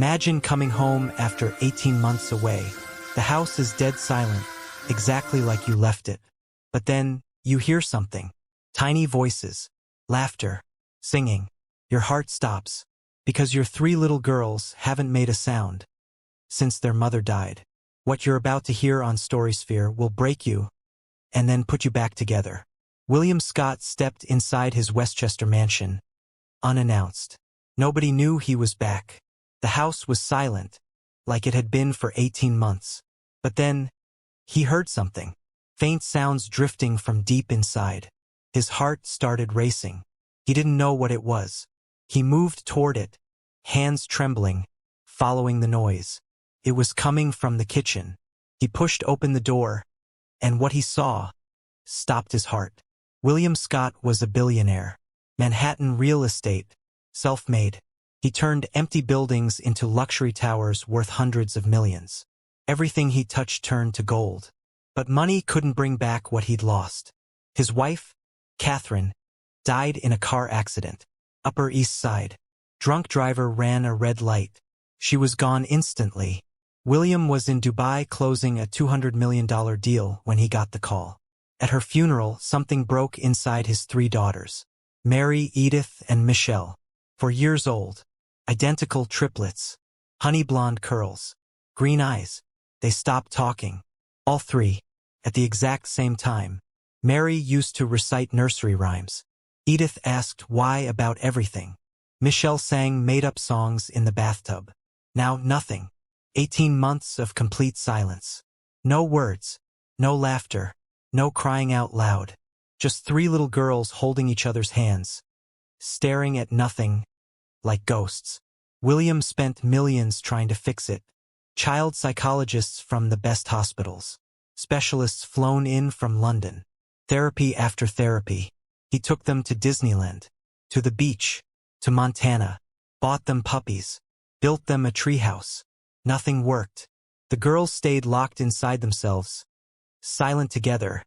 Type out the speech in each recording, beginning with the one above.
Imagine coming home after 18 months away. The house is dead silent, exactly like you left it. But then, you hear something. Tiny voices, laughter, singing. Your heart stops, because your 3 little girls haven't made a sound since their mother died. What you're about to hear on Storysphere will break you, and then put you back together. William Scott stepped inside his Westchester mansion, unannounced. Nobody knew he was back. The house was silent, like it had been for 18 months. But then, he heard something. Faint sounds drifting from deep inside. His heart started racing. He didn't know what it was. He moved toward it, hands trembling, following the noise. It was coming from the kitchen. He pushed open the door, and what he saw stopped his heart. William Scott was a billionaire. Manhattan real estate, self-made. He turned empty buildings into luxury towers worth hundreds of millions. Everything he touched turned to gold. But money couldn't bring back what he'd lost. His wife, Catherine, died in a car accident. Upper East Side. Drunk driver ran a red light. She was gone instantly. William was in Dubai closing a $200 million deal when he got the call. At her funeral, something broke inside his 3 daughters. Mary, Edith, and Michelle. 4 years old. Identical triplets. Honey blonde curls. Green eyes. They stopped talking. All 3. At the exact same time. Mary used to recite nursery rhymes. Edith asked why about everything. Michelle sang made-up songs in the bathtub. Now nothing. 18 months of complete silence. No words. No laughter. No crying out loud. Just 3 little girls holding each other's hands. Staring at nothing. Like ghosts. William spent millions trying to fix it. Child psychologists from the best hospitals. Specialists flown in from London. Therapy after therapy. He took them to Disneyland. To the beach. To Montana. Bought them puppies. Built them a treehouse. Nothing worked. The girls stayed locked inside themselves. Silent together.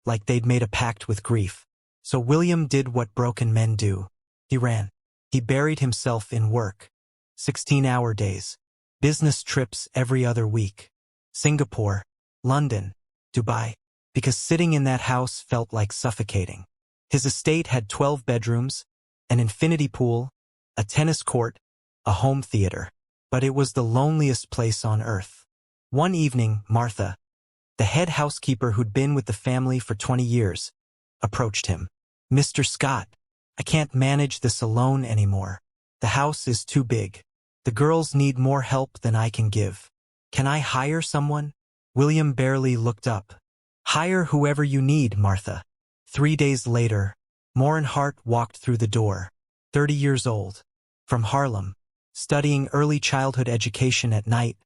Like they'd made a pact with grief. So William did what broken men do. He ran. He buried himself in work. 16-hour days. Business trips every other week. Singapore, London, Dubai. Because sitting in that house felt like suffocating. His estate had 12 bedrooms, an infinity pool, a tennis court, a home theater. But it was the loneliest place on earth. One evening, Martha, the head housekeeper who'd been with the family for 20 years, approached him. "Mr. Scott, I can't manage this alone anymore. The house is too big. The girls need more help than I can give. Can I hire someone?" William barely looked up. "Hire whoever you need, Martha." 3 days later, Moren Hart walked through the door. 30 years old. From Harlem. Studying early childhood education at night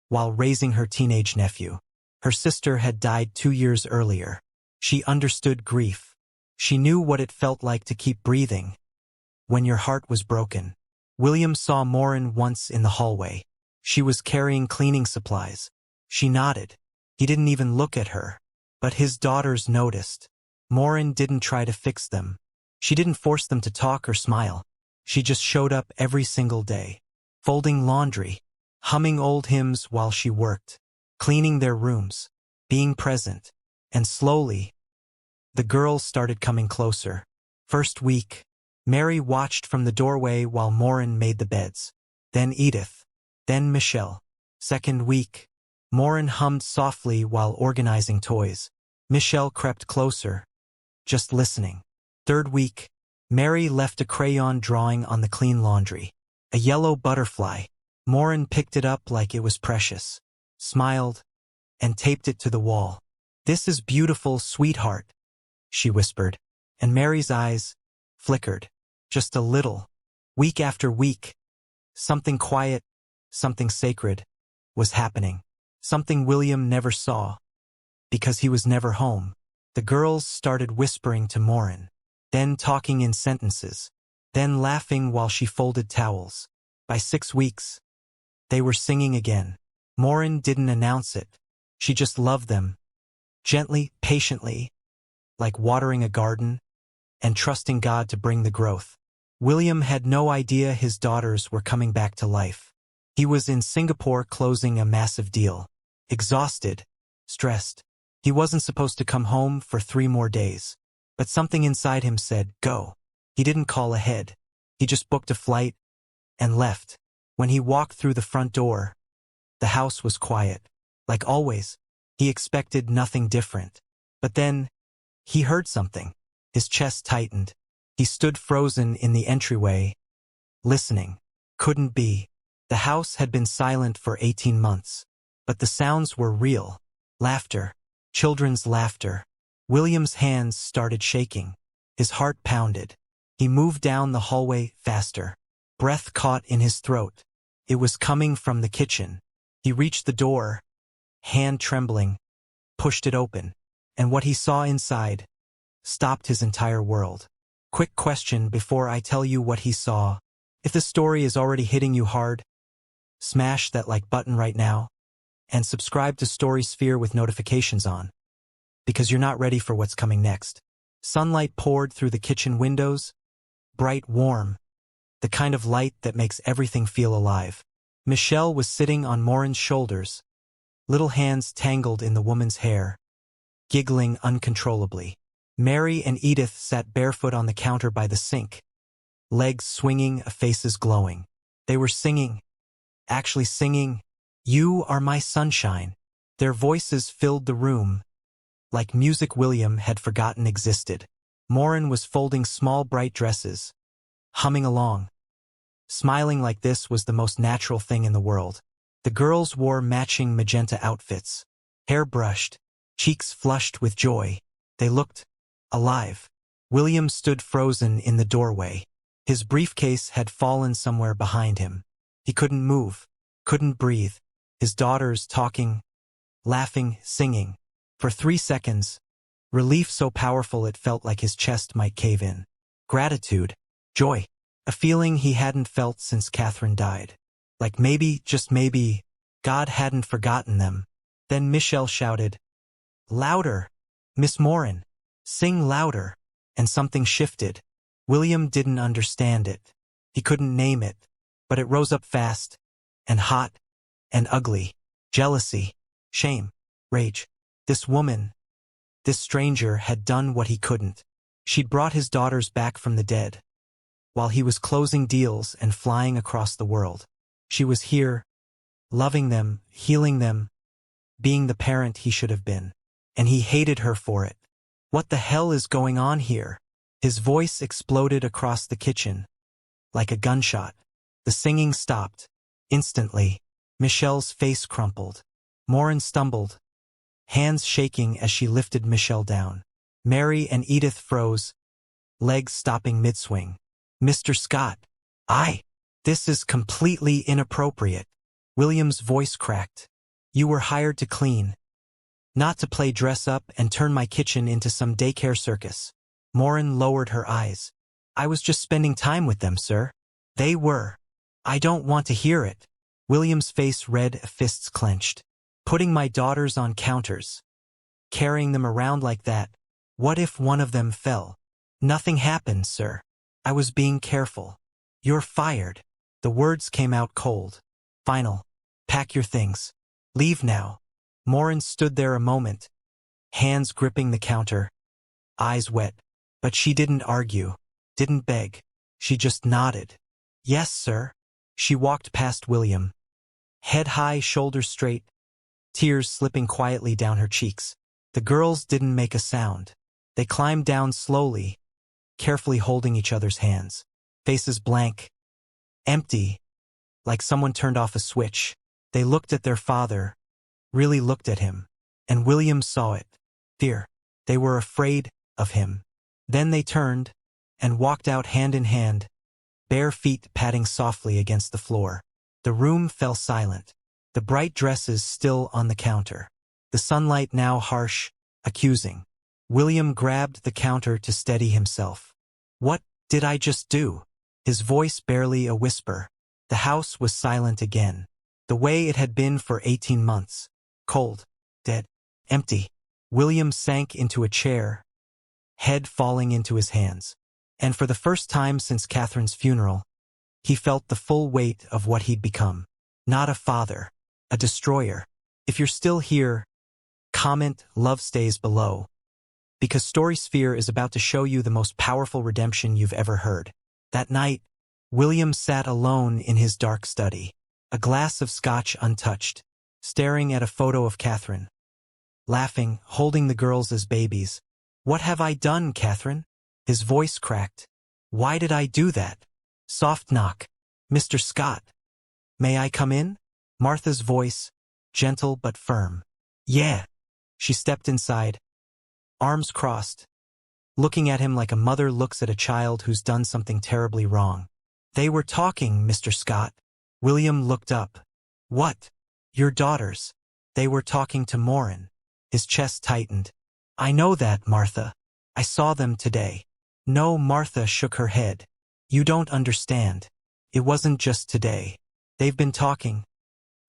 while raising her teenage nephew. Her sister had died 2 years earlier. She understood grief. She knew what it felt like to keep breathing when your heart was broken. William saw Moren once in the hallway. She was carrying cleaning supplies. She nodded. He didn't even look at her. But his daughters noticed. Moren didn't try to fix them. She didn't force them to talk or smile. She just showed up every single day. Folding laundry. Humming old hymns while she worked. Cleaning their rooms. Being present. And slowly, the girls started coming closer. First week, Mary watched from the doorway while Moren made the beds. Then Edith. Then Michelle. Second week, Moren hummed softly while organizing toys. Michelle crept closer, just listening. Third week, Mary left a crayon drawing on the clean laundry. A yellow butterfly. Moren picked it up like it was precious, smiled, and taped it to the wall. "This is beautiful, sweetheart," she whispered, and Mary's eyes flickered, just a little. Week after week, something quiet, something sacred, was happening. Something William never saw, because he was never home. The girls started whispering to Moren, then talking in sentences, then laughing while she folded towels. By 6 weeks, they were singing again. Moren didn't announce it. She just loved them. Gently, patiently, like watering a garden, and trusting God to bring the growth. William had no idea his daughters were coming back to life. He was in Singapore closing a massive deal. Exhausted, stressed. He wasn't supposed to come home for 3 more days. But something inside him said, go. He didn't call ahead. He just booked a flight and left. When he walked through the front door, the house was quiet. Like always, he expected nothing different. But then, he heard something. His chest tightened. He stood frozen in the entryway, listening. Couldn't be. The house had been silent for 18 months. But the sounds were real. Laughter. Children's laughter. William's hands started shaking. His heart pounded. He moved down the hallway faster. Breath caught in his throat. It was coming from the kitchen. He reached the door, hand trembling, pushed it open. And what he saw inside stopped his entire world. Quick question before I tell you what he saw. If the story is already hitting you hard, smash that like button right now and subscribe to Story Sphere with notifications on, because you're not ready for what's coming next. Sunlight poured through the kitchen windows, bright, warm, the kind of light that makes everything feel alive. Michelle was sitting on Moren's shoulders, little hands tangled in the woman's hair, giggling uncontrollably. Mary and Edith sat barefoot on the counter by the sink, legs swinging, faces glowing. They were singing, actually singing, "You Are My Sunshine." Their voices filled the room, like music William had forgotten existed. Moren was folding small bright dresses, humming along. Smiling like this was the most natural thing in the world. The girls wore matching magenta outfits, hair brushed, cheeks flushed with joy. They looked alive. William stood frozen in the doorway. His briefcase had fallen somewhere behind him. He couldn't move, couldn't breathe. His daughters talking, laughing, singing. For 3 seconds, relief so powerful it felt like his chest might cave in. Gratitude, joy, a feeling he hadn't felt since Catherine died. Like maybe, just maybe, God hadn't forgotten them. Then Michelle shouted, "Louder, Miss Moren, sing louder," and something shifted. William didn't understand it. He couldn't name it, but it rose up fast, and hot, and ugly. Jealousy, shame, rage. This woman, this stranger had done what he couldn't. She'd brought his daughters back from the dead, while he was closing deals and flying across the world. She was here, loving them, healing them, being the parent he should have been. And he hated her for it. What the hell is going on here? His voice exploded across the kitchen, like a gunshot. The singing stopped. Instantly, Michelle's face crumpled. Moren stumbled, hands shaking as she lifted Michelle down. Mary and Edith froze, legs stopping mid-swing. "Mr. Scott, this is completely inappropriate." William's voice cracked. "You were hired to clean, not to play dress up and turn my kitchen into some daycare circus." Moren lowered her eyes. "I was just spending time with them, sir." "They were." "I don't want to hear it." William's face red, fists clenched. "Putting my daughters on counters, carrying them around like that. What if one of them fell?" "Nothing happened, sir. I was being careful." "You're fired." The words came out cold. Final. "Pack your things. Leave now." Moren stood there a moment, hands gripping the counter, eyes wet. But she didn't argue, didn't beg. She just nodded. "Yes, sir." She walked past William, head high, shoulders straight, tears slipping quietly down her cheeks. The girls didn't make a sound. They climbed down slowly, carefully holding each other's hands. Faces blank, empty, like someone turned off a switch. They looked at their father, really looked at him. And William saw it. Fear. They were afraid of him. Then they turned and walked out hand in hand, bare feet patting softly against the floor. The room fell silent, the bright dresses still on the counter, the sunlight now harsh, accusing. William grabbed the counter to steady himself. "What did I just do?" His voice barely a whisper. The house was silent again, the way it had been for 18 months. Cold, dead, empty. William sank into a chair, head falling into his hands. And for the first time since Catherine's funeral, he felt the full weight of what he'd become. not a father, a destroyer. If you're still here, comment "Love stays below," because Story Sphere is about to show you the most powerful redemption you've ever heard. That night, William sat alone in his dark study, a glass of scotch untouched, staring at a photo of Catherine, laughing, holding the girls as babies. "What have I done, Catherine?" His voice cracked. "Why did I do that?" Soft knock. "Mr. Scott. May I come in?" Martha's voice, gentle but firm. "Yeah." She stepped inside, arms crossed, looking at him like a mother looks at a child who's done something terribly wrong. "They were talking, Mr. Scott." William looked up. "What?" "Your daughters. They were talking to Moren." His chest tightened. "I know that, Martha. I saw them today." "No," Martha shook her head. "You don't understand. It wasn't just today. They've been talking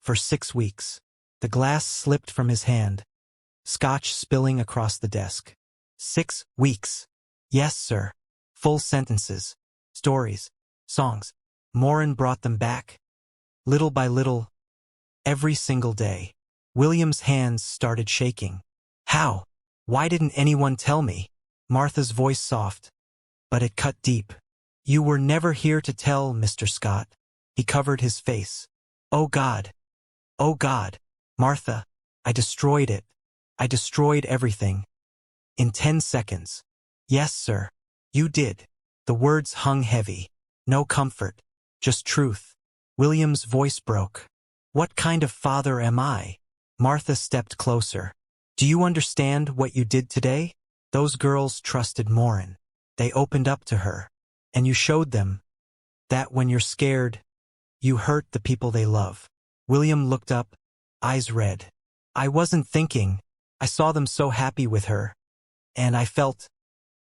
for 6 weeks." The glass slipped from his hand, scotch spilling across the desk. 6 weeks. "Yes, sir. Full sentences. Stories. Songs. Moren brought them back. Little by little. Every single day." William's hands started shaking. "How? Why didn't anyone tell me?" Martha's voice soft, but it cut deep. "You were never here to tell, Mr. Scott." He covered his face. "Oh God. Oh God. Martha, I destroyed it. I destroyed everything. In 10 seconds. Yes, sir. You did." The words hung heavy. No comfort. Just truth. William's voice broke. "What kind of father am I?" Martha stepped closer. "Do you understand what you did today? Those girls trusted Moren. They opened up to her. And you showed them that when you're scared, you hurt the people they love." William looked up, eyes red. "I wasn't thinking. I saw them so happy with her. And I felt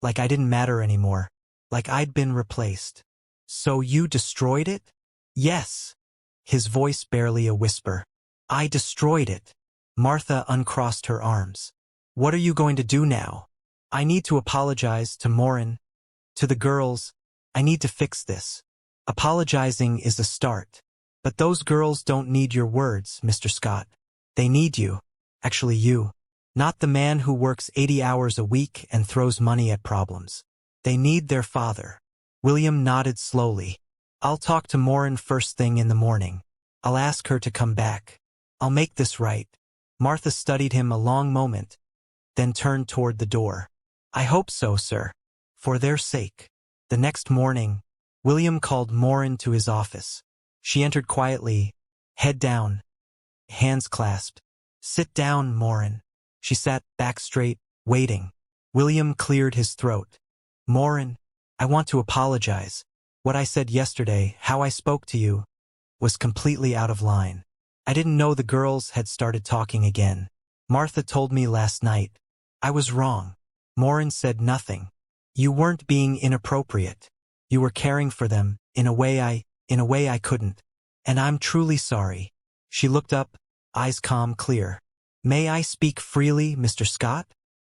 like I didn't matter anymore. Like I'd been replaced." "So you destroyed it?" "Yes." His voice barely a whisper. "I destroyed it." Martha uncrossed her arms. "What are you going to do now?" "I need to apologize to Moren, to the girls. I need to fix this." "Apologizing is a start. But those girls don't need your words, Mr. Scott. They need you. Actually you. Not the man who works 80 hours a week and throws money at problems. They need their father." William nodded slowly. "I'll talk to Moren first thing in the morning. I'll ask her to come back. I'll make this right." Martha studied him a long moment, then turned toward the door. "I hope so, sir. For their sake." The next morning, William called Moren to his office. She entered quietly, head down, hands clasped. "Sit down, Moren." She sat back straight, waiting. William cleared his throat. "Moren, I want to apologize. What I said yesterday, how I spoke to you, was completely out of line. I didn't know the girls had started talking again. Martha told me last night. I was wrong." Moren said nothing. "You weren't being inappropriate. You were caring for them in a way I couldn't. And I'm truly sorry." She looked up, eyes calm, clear. "May I speak freely, Mr. Scott?"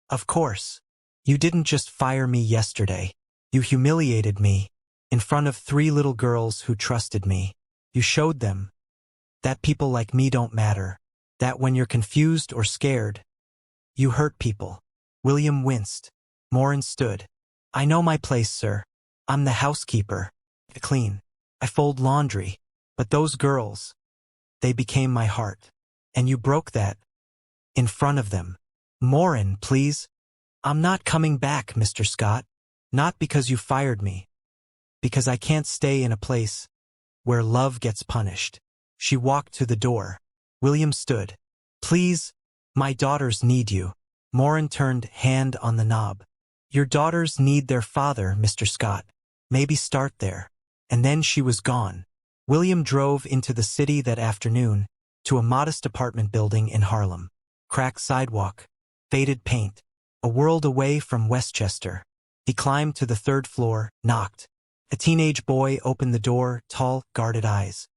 "Of course. You didn't just fire me yesterday. You humiliated me in front of 3 little girls who trusted me. You showed them that people like me don't matter, that when you're confused or scared, you hurt people." William winced. Moren stood. "I know my place, sir. I'm the housekeeper. I clean. I fold laundry. But those girls, they became my heart. And you broke that in front of them." "Moren, please." "I'm not coming back, Mr. Scott. Not because you fired me. Because I can't stay in a place where love gets punished." She walked to the door. William stood. "Please, my daughters need you." Moren turned, hand on the knob. "Your daughters need their father, Mr. Scott. Maybe start there." And then she was gone. William drove into the city that afternoon, to a modest apartment building in Harlem. Cracked sidewalk, faded paint, a world away from Westchester. He climbed to the 3rd floor, knocked. A teenage boy opened the door, tall, guarded eyes.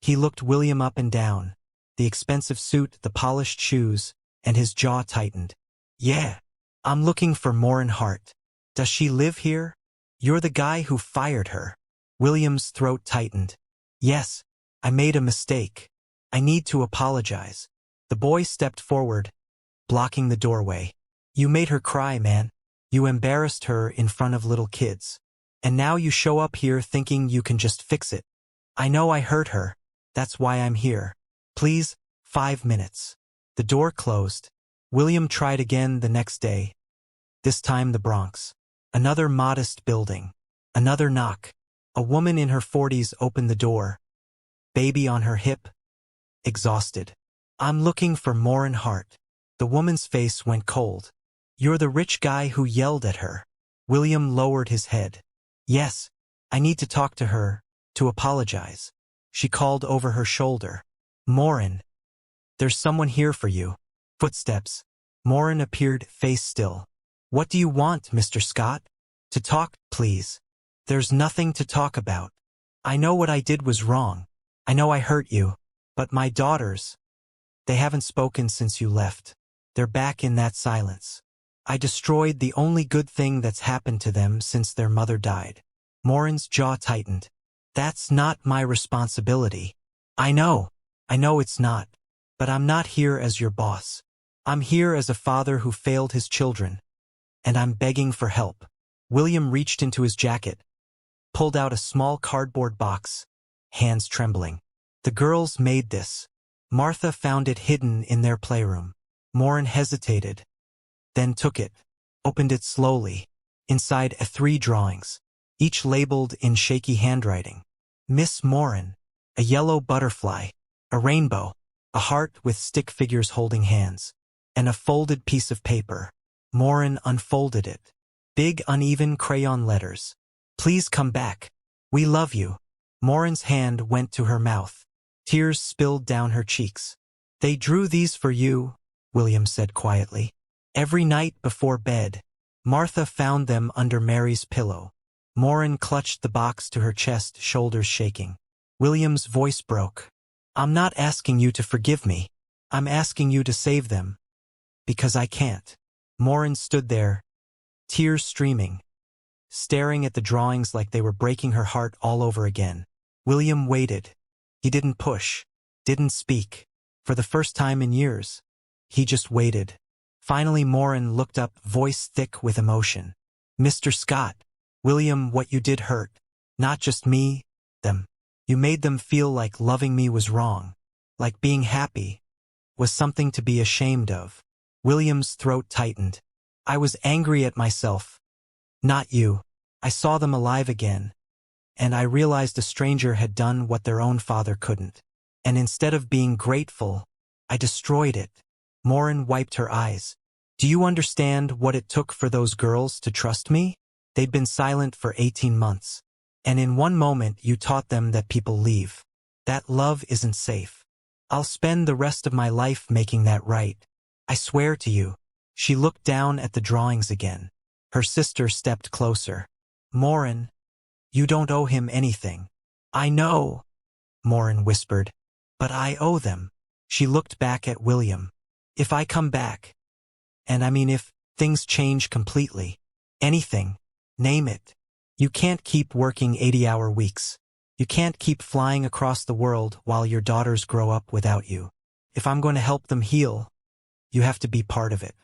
He looked William up and down, the expensive suit, the polished shoes, and his jaw tightened. "Yeah, I'm looking for Moren Hart. Does she live here? You're the guy who fired her." William's throat tightened. "Yes, I made a mistake. I need to apologize. The boy stepped forward, blocking the doorway. You made her cry, man. You embarrassed her in front of little kids. And now you show up here thinking you can just fix it. I know I hurt her. That's why I'm here. Please, 5 minutes. The door closed. William tried again the next day. This time the Bronx. Another modest building. Another knock. A woman in her 40s opened the door. Baby on her hip. Exhausted. I'm looking for Moren Hart. The woman's face went cold. You're the rich guy who yelled at her. William lowered his head. Yes, I need to talk to her, to apologize. She called over her shoulder. Moren. There's someone here for you. Footsteps. Moren appeared, face still. What do you want, Mr. Scott? To talk, please. There's nothing to talk about. I know what I did was wrong. I know I hurt you. But my daughters, they haven't spoken since you left. They're back in that silence. I destroyed the only good thing that's happened to them since their mother died. Moren's jaw tightened. That's not my responsibility. I know it's not. But I'm not here as your boss. I'm here as a father who failed his children. And I'm begging for help. William reached into his jacket, pulled out a small cardboard box, hands trembling. The girls made this. Martha found it hidden in their playroom. Moren hesitated, then took it, opened it slowly. Inside 3 drawings, each labeled in shaky handwriting. Miss Moren, a yellow butterfly, a rainbow, a heart with stick figures holding hands, and a folded piece of paper. Moren unfolded it. Big uneven crayon letters. Please come back. We love you. Moren's hand went to her mouth. Tears spilled down her cheeks. They drew these for you, William said quietly. Every night before bed. Martha found them under Mary's pillow. Moren clutched the box to her chest, shoulders shaking. William's voice broke. I'm not asking you to forgive me. I'm asking you to save them. Because I can't. Moren stood there, tears streaming, staring at the drawings like they were breaking her heart all over again. William waited. He didn't push, didn't speak. For the first time in years, he just waited. Finally Moren looked up, voice thick with emotion. Mr. Scott, William, what you did hurt. Not just me, them. You made them feel like loving me was wrong. Like being happy was something to be ashamed of. William's throat tightened. I was angry at myself. Not you. I saw them alive again. And I realized a stranger had done what their own father couldn't. And instead of being grateful, I destroyed it. Moren wiped her eyes. Do you understand what it took for those girls to trust me? They'd been silent for 18 months. And in one moment you taught them that people leave. That love isn't safe. I'll spend the rest of my life making that right. I swear to you. She looked down at the drawings again. Her sister stepped closer. Moren, you don't owe him anything. I know, Moren whispered. But I owe them. She looked back at William. If I come back, and I mean if things change completely, anything, name it. You can't keep working 80-hour weeks. You can't keep flying across the world while your daughters grow up without you. If I'm going to help them heal, you have to be part of it.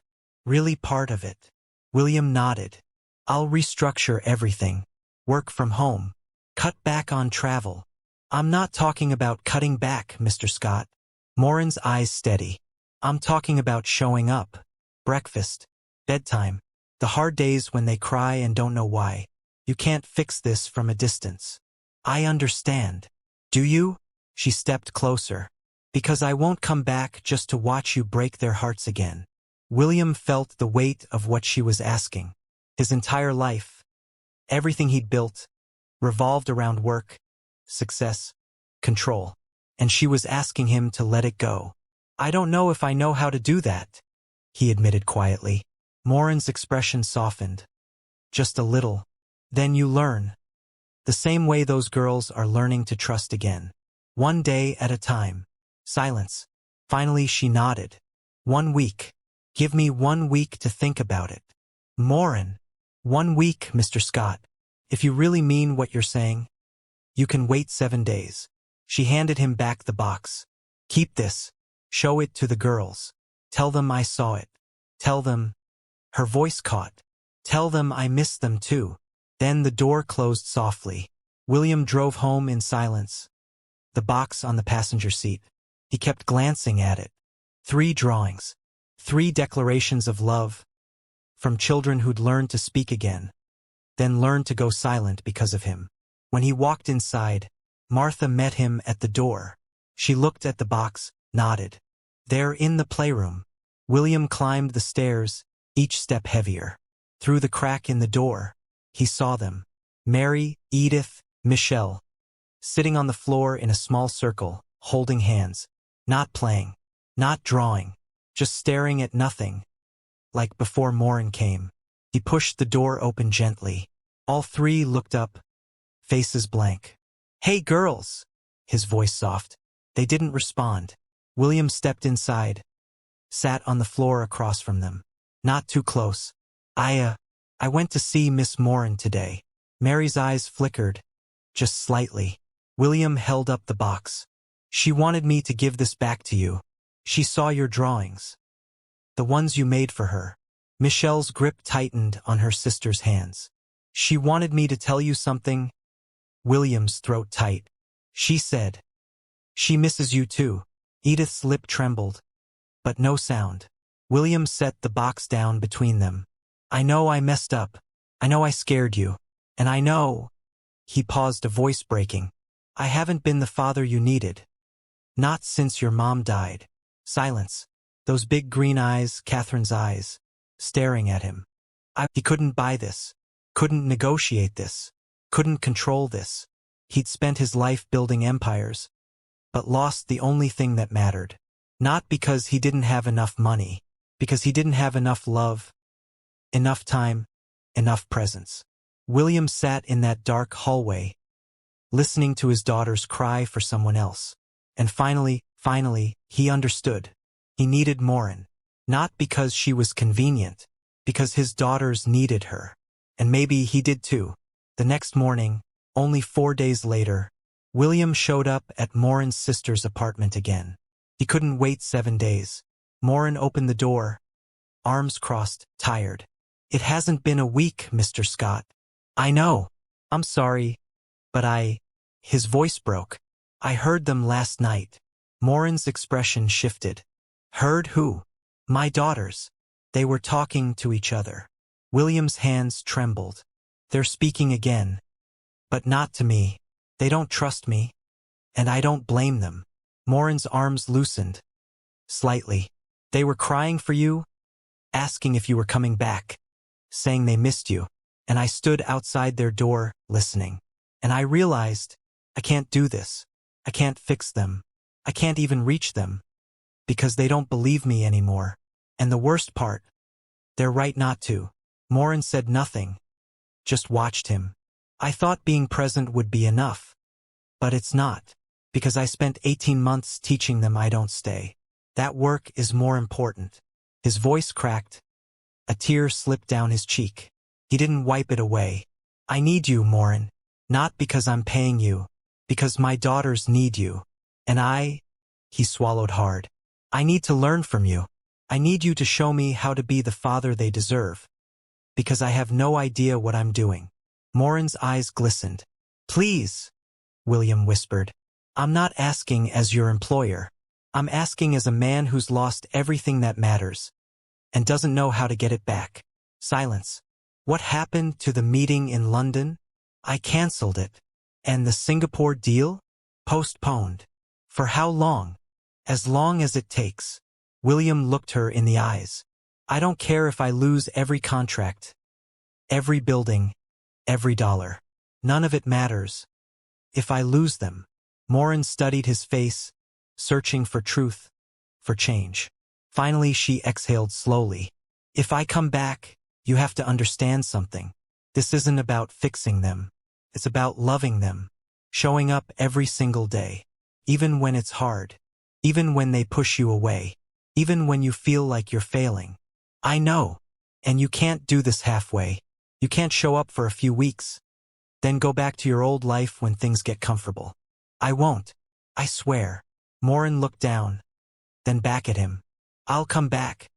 Really part of it. William nodded. I'll restructure everything. Work from home. Cut back on travel. I'm not talking about cutting back, Mr. Scott. Moren's eyes steady. I'm talking about showing up. Breakfast. Bedtime. The hard days when they cry and don't know why. You can't fix this from a distance. I understand. Do you? She stepped closer. Because I won't come back just to watch you break their hearts again. William felt the weight of what she was asking. His entire life, everything he'd built, revolved around work, success, control. And she was asking him to let it go. I don't know if I know how to do that, he admitted quietly. Moren's expression softened. Just a little. Then you learn. The same way those girls are learning to trust again. One day at a time. Silence. Finally she nodded. 1 week. Give me 1 week to think about it. Moren. 1 week, Mr. Scott. If you really mean what you're saying, you can wait 7 days. She handed him back the box. Keep this. Show it to the girls. Tell them I saw it. Tell them. Her voice caught. Tell them I miss them too. Then the door closed softly. William drove home in silence. The box on the passenger seat. He kept glancing at it. 3 drawings. 3 declarations of love. From children who'd learned to speak again. Then learned to go silent because of him. When he walked inside, Martha met him at the door. She looked at the box, nodded. There in the playroom. William climbed the stairs, each step heavier. Through the crack in the door, he saw them. Mary, Edith, Michelle. Sitting on the floor in a small circle, holding hands. Not playing. Not drawing. Just staring at nothing. Like before Moren came. He pushed the door open gently. All 3 looked up. Faces blank. Hey girls! His voice soft. They didn't respond. William stepped inside. Sat on the floor across from them. Not too close. I went to see Miss Moren today. Mary's eyes flickered. Just slightly. William held up the box. She wanted me to give this back to you. She saw your drawings. The ones you made for her. Michelle's grip tightened on her sister's hands. She wanted me to tell you something. William's throat tight. She said. She misses you too. Edith's lip trembled. But no sound. William set the box down between them. I know I messed up. I know I scared you. And I know. He paused, a voice breaking. I haven't been the father you needed. Not since your mom died. Silence. Those big green eyes, Catherine's eyes, staring at him. He couldn't buy this. Couldn't negotiate this. Couldn't control this. He'd spent his life building empires, but lost the only thing that mattered. Not because he didn't have enough money, because he didn't have enough love, enough time, enough presence. William sat in that dark hallway, listening to his daughters cry for someone else. And finally, he understood. He needed Moren. Not because she was convenient, because his daughters needed her. And maybe he did too. The next morning, only 4 days later, William showed up at Moren's sister's apartment again. He couldn't wait 7 days. Moren opened the door, arms crossed, tired. It hasn't been a week, Mr. Scott. I know. I'm sorry. But His voice broke. I heard them last night. Moren's expression shifted. Heard who? My daughters. They were talking to each other. William's hands trembled. They're speaking again. But not to me. They don't trust me. And I don't blame them. Moren's arms loosened. Slightly. They were crying for you, asking if you were coming back, saying they missed you. And I stood outside their door, listening. And I realized, I can't do this. I can't fix them. I can't even reach them. Because they don't believe me anymore. And the worst part, they're right not to. Moren said nothing. Just watched him. I thought being present would be enough. But it's not. Because I spent 18 months teaching them I don't stay. That work is more important. His voice cracked. A tear slipped down his cheek. He didn't wipe it away. I need you, Moren. Not because I'm paying you. Because my daughters need you. And he swallowed hard. I need to learn from you. I need you to show me how to be the father they deserve. Because I have no idea what I'm doing. Moren's eyes glistened. Please, William whispered. I'm not asking as your employer. I'm asking as a man who's lost everything that matters. And doesn't know how to get it back. Silence. What happened to the meeting in London? I cancelled it. And the Singapore deal? Postponed. For how long? As long as it takes. William looked her in the eyes. I don't care if I lose every contract. Every building. Every dollar. None of it matters. If I lose them. Moren studied his face, searching for truth, for change. Finally she exhaled slowly. If I come back, you have to understand something. This isn't about fixing them. It's about loving them. Showing up every single day. Even when it's hard. Even when they push you away. Even when you feel like you're failing. I know. And you can't do this halfway. You can't show up for a few weeks. Then go back to your old life when things get comfortable. I won't. I swear. Moren looked down, then back at him. I'll come back.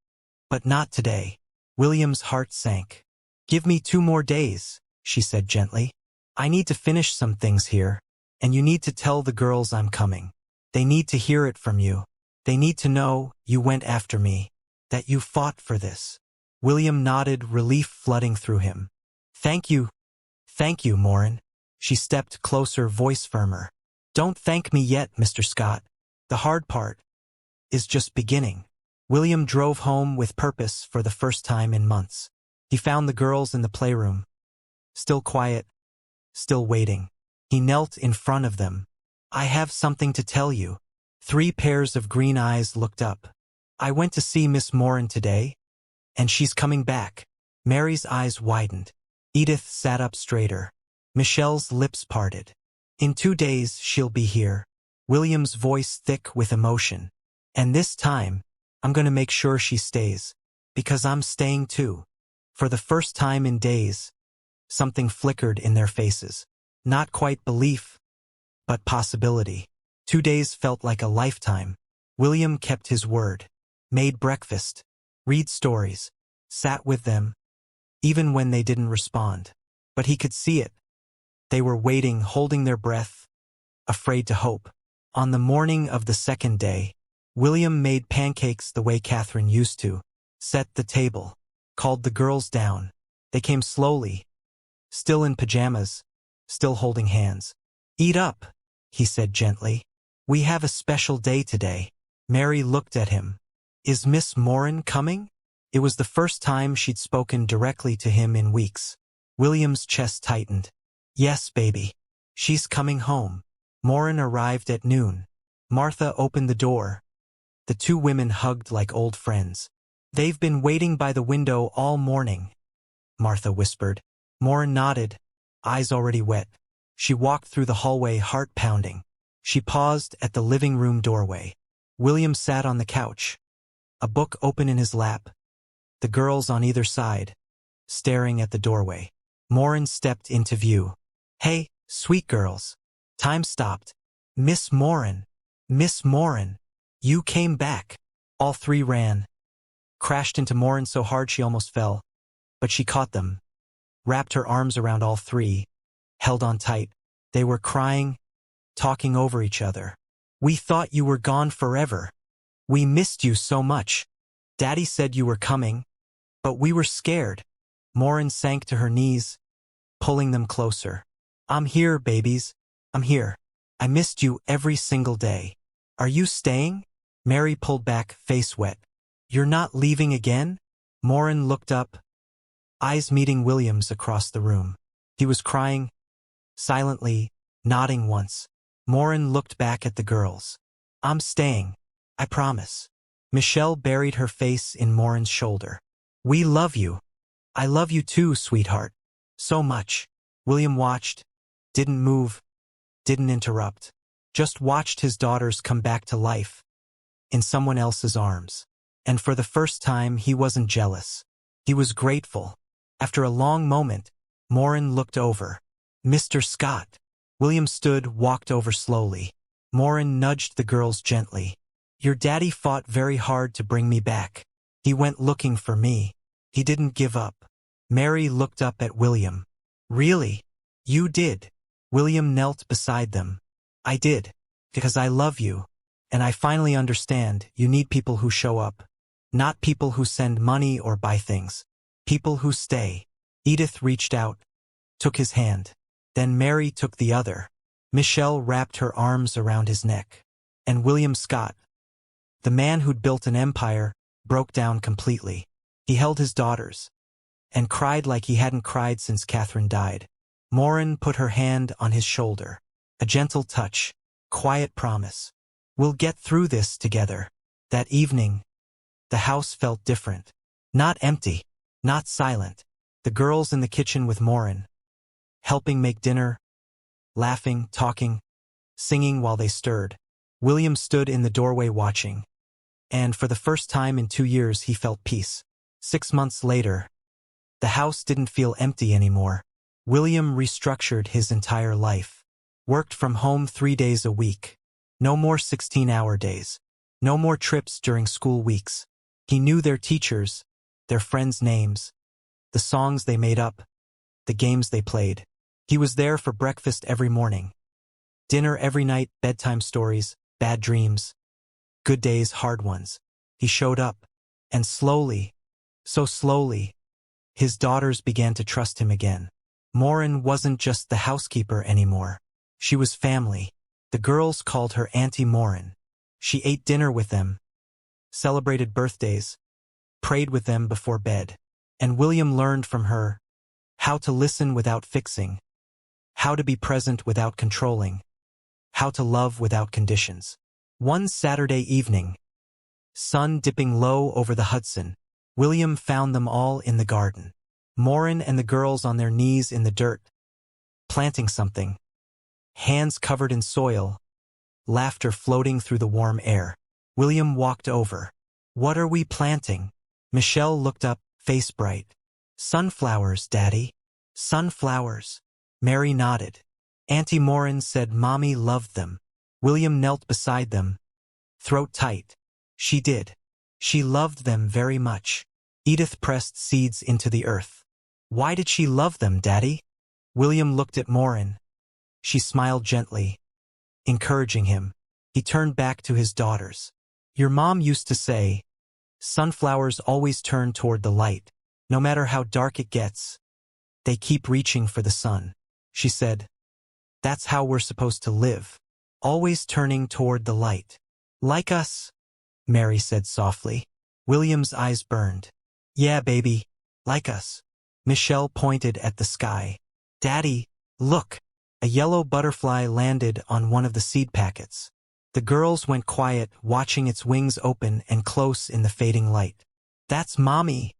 But not today. William's heart sank. Give me 2 more days, she said gently. I need to finish some things here, and you need to tell the girls I'm coming. They need to hear it from you. They need to know you went after me, that you fought for this. William nodded, relief flooding through him. Thank you, Moren. She stepped closer, voice firmer. Don't thank me yet, Mr. Scott. The hard part is just beginning. William drove home with purpose for the first time in months. He found the girls in the playroom, still quiet, still waiting. He knelt in front of them. I have something to tell you. 3 pairs of green eyes looked up. I went to see Miss Moren today, and she's coming back. Mary's eyes widened. Edith sat up straighter. Michelle's lips parted. In 2 days she'll be here. William's voice thick with emotion. And this time, I'm going to make sure she stays. Because I'm staying too. For the first time in days, something flickered in their faces. Not quite belief, but possibility. 2 days felt like a lifetime. William kept his word. Made breakfast. Read stories. Sat with them. Even when they didn't respond. But he could see it. They were waiting, holding their breath, afraid to hope. On the morning of the 2nd day, William made pancakes the way Catherine used to, set the table, called the girls down. They came slowly, still in pajamas, still holding hands. Eat up, he said gently. We have a special day today. Mary looked at him. Is Miss Moren coming? It was the first time she'd spoken directly to him in weeks. William's chest tightened. Yes, baby. She's coming home. Moren arrived at noon. Martha opened the door. The 2 women hugged like old friends. They've been waiting by the window all morning, Martha whispered. Moren nodded, eyes already wet. She walked through the hallway, heart pounding. She paused at the living room doorway. William sat on the couch, a book open in his lap. The girls on either side, staring at the doorway. Moren stepped into view. Hey, sweet girls. Time stopped. Miss Moren. Miss Moren. You came back. All 3 ran. Crashed into Moren so hard she almost fell. But she caught them. Wrapped her arms around all 3. Held on tight. They were crying, talking over each other. We thought you were gone forever. We missed you so much. Daddy said you were coming, but we were scared. Moren sank to her knees, pulling them closer. I'm here, babies. I'm here. I missed you every single day. Are you staying? Mary pulled back, face wet. You're not leaving again? Moren looked up, eyes meeting William's across the room. He was crying, silently, nodding once. Moren looked back at the girls. I'm staying. I promise. Michelle buried her face in Moren's shoulder. We love you. I love you too, sweetheart. So much. William watched, didn't move, didn't interrupt. Just watched his daughters come back to life, in someone else's arms. And for the first time, he wasn't jealous. He was grateful. After a long moment, Moren looked over. Mr. Scott. William stood, walked over slowly. Moren nudged the girls gently. Your daddy fought very hard to bring me back. He went looking for me. He didn't give up. Mary looked up at William. Really? You did? William knelt beside them. I did. Because I love you. And I finally understand you need people who show up. Not people who send money or buy things. People who stay. Edith reached out, took his hand. Then Mary took the other. Michelle wrapped her arms around his neck. And William Scott, the man who'd built an empire, broke down completely. He held his daughters and cried like he hadn't cried since Catherine died. Moren put her hand on his shoulder. A gentle touch, quiet promise. We'll get through this together. That evening, the house felt different. Not empty, not silent. The girls in the kitchen with Moren, helping make dinner, laughing, talking, singing while they stirred. William stood in the doorway watching. And for the first time in 2 years, he felt peace. 6 months later, the house didn't feel empty anymore. William restructured his entire life. Worked from home 3 days a week. No more 16-hour days. No more trips during school weeks. He knew their teachers, their friends' names, the songs they made up, the games they played. He was there for breakfast every morning, dinner every night, bedtime stories, bad dreams, good days, hard ones. He showed up, and slowly, so slowly, his daughters began to trust him again. Moren wasn't just the housekeeper anymore. She was family. The girls called her Auntie Moren. She ate dinner with them, celebrated birthdays, prayed with them before bed. And William learned from her how to listen without fixing, how to be present without controlling, how to love without conditions. One Saturday evening, sun dipping low over the Hudson, William found them all in the garden. Moren and the girls on their knees in the dirt, planting something, hands covered in soil, laughter floating through the warm air. William walked over. "What are we planting?" Michelle looked up, face bright. "Sunflowers, Daddy. Sunflowers." Mary nodded. Auntie Moren said Mommy loved them. William knelt beside them, throat tight. She did. She loved them very much. Edith pressed seeds into the earth. "Why did she love them, Daddy?" William looked at Moren. She smiled gently, encouraging him. He turned back to his daughters. "Your mom used to say, sunflowers always turn toward the light. No matter how dark it gets, they keep reaching for the sun," she said. "That's how we're supposed to live, always turning toward the light." "Like us," Mary said softly. William's eyes burned. "Yeah, baby, like us." Michelle pointed at the sky. "Daddy, look." A yellow butterfly landed on one of the seed packets. The girls went quiet, watching its wings open and close in the fading light. "That's Mommy,"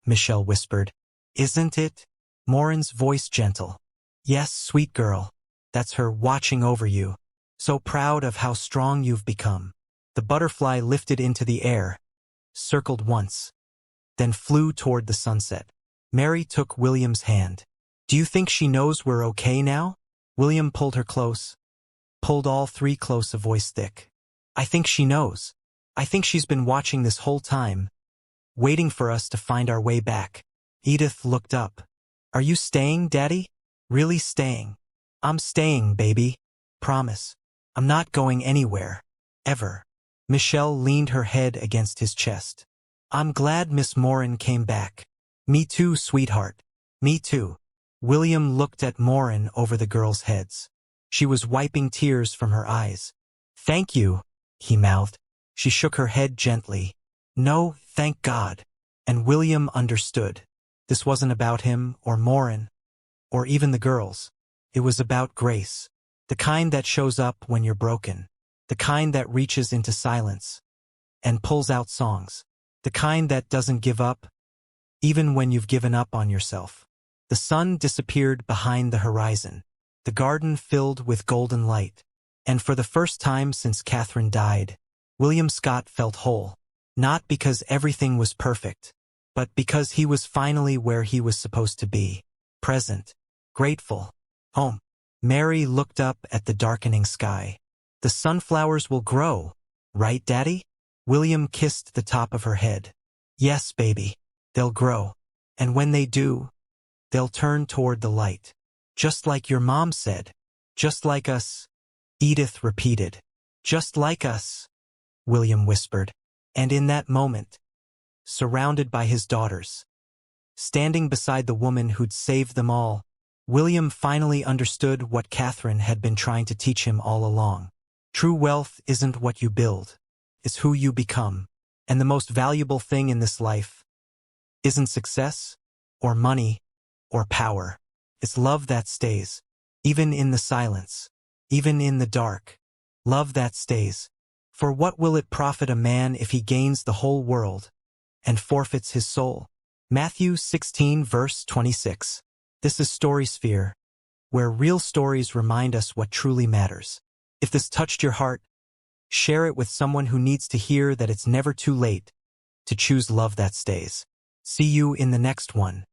Michelle whispered. "Isn't it?" Moren's voice gentle. "Yes, sweet girl. That's her watching over you. So proud of how strong you've become." The butterfly lifted into the air, circled once, then flew toward the sunset. Mary took William's hand. "Do you think she knows we're okay now?" William pulled her close, pulled all three close, a voice thick. "I think she knows. I think she's been watching this whole time, waiting for us to find our way back." Edith looked up. "Are you staying, Daddy? Really staying?" "I'm staying, baby. Promise. I'm not going anywhere. Ever." Michelle leaned her head against his chest. "I'm glad Miss Moren came back." "Me too, sweetheart. Me too." William looked at Moren over the girls' heads. She was wiping tears from her eyes. "Thank you," he mouthed. She shook her head gently. "No, thank God." And William understood. This wasn't about him or Moren, or even the girls. It was about grace. The kind that shows up when you're broken. The kind that reaches into silence and pulls out songs. The kind that doesn't give up, even when you've given up on yourself. The sun disappeared behind the horizon. The garden filled with golden light. And for the first time since Catherine died, William Scott felt whole. Not because everything was perfect, but because he was finally where he was supposed to be. Present. Grateful. Home. Mary looked up at the darkening sky. "The sunflowers will grow, right, Daddy?" William kissed the top of her head. "Yes, baby. They'll grow. And when they do, they'll turn toward the light. Just like your mom said. Just like us." Edith repeated. "Just like us," William whispered. And in that moment, surrounded by his daughters, standing beside the woman who'd saved them all, William finally understood what Catherine had been trying to teach him all along. True wealth isn't what you build, it's who you become. And the most valuable thing in this life isn't success, or money, or power. It's love that stays, even in the silence, even in the dark. Love that stays. For what will it profit a man if he gains the whole world and forfeits his soul? Matthew 16 verse 26. This is Storysphere, where real stories remind us what truly matters. If this touched your heart, share it with someone who needs to hear that it's never too late to choose love that stays. See you in the next one.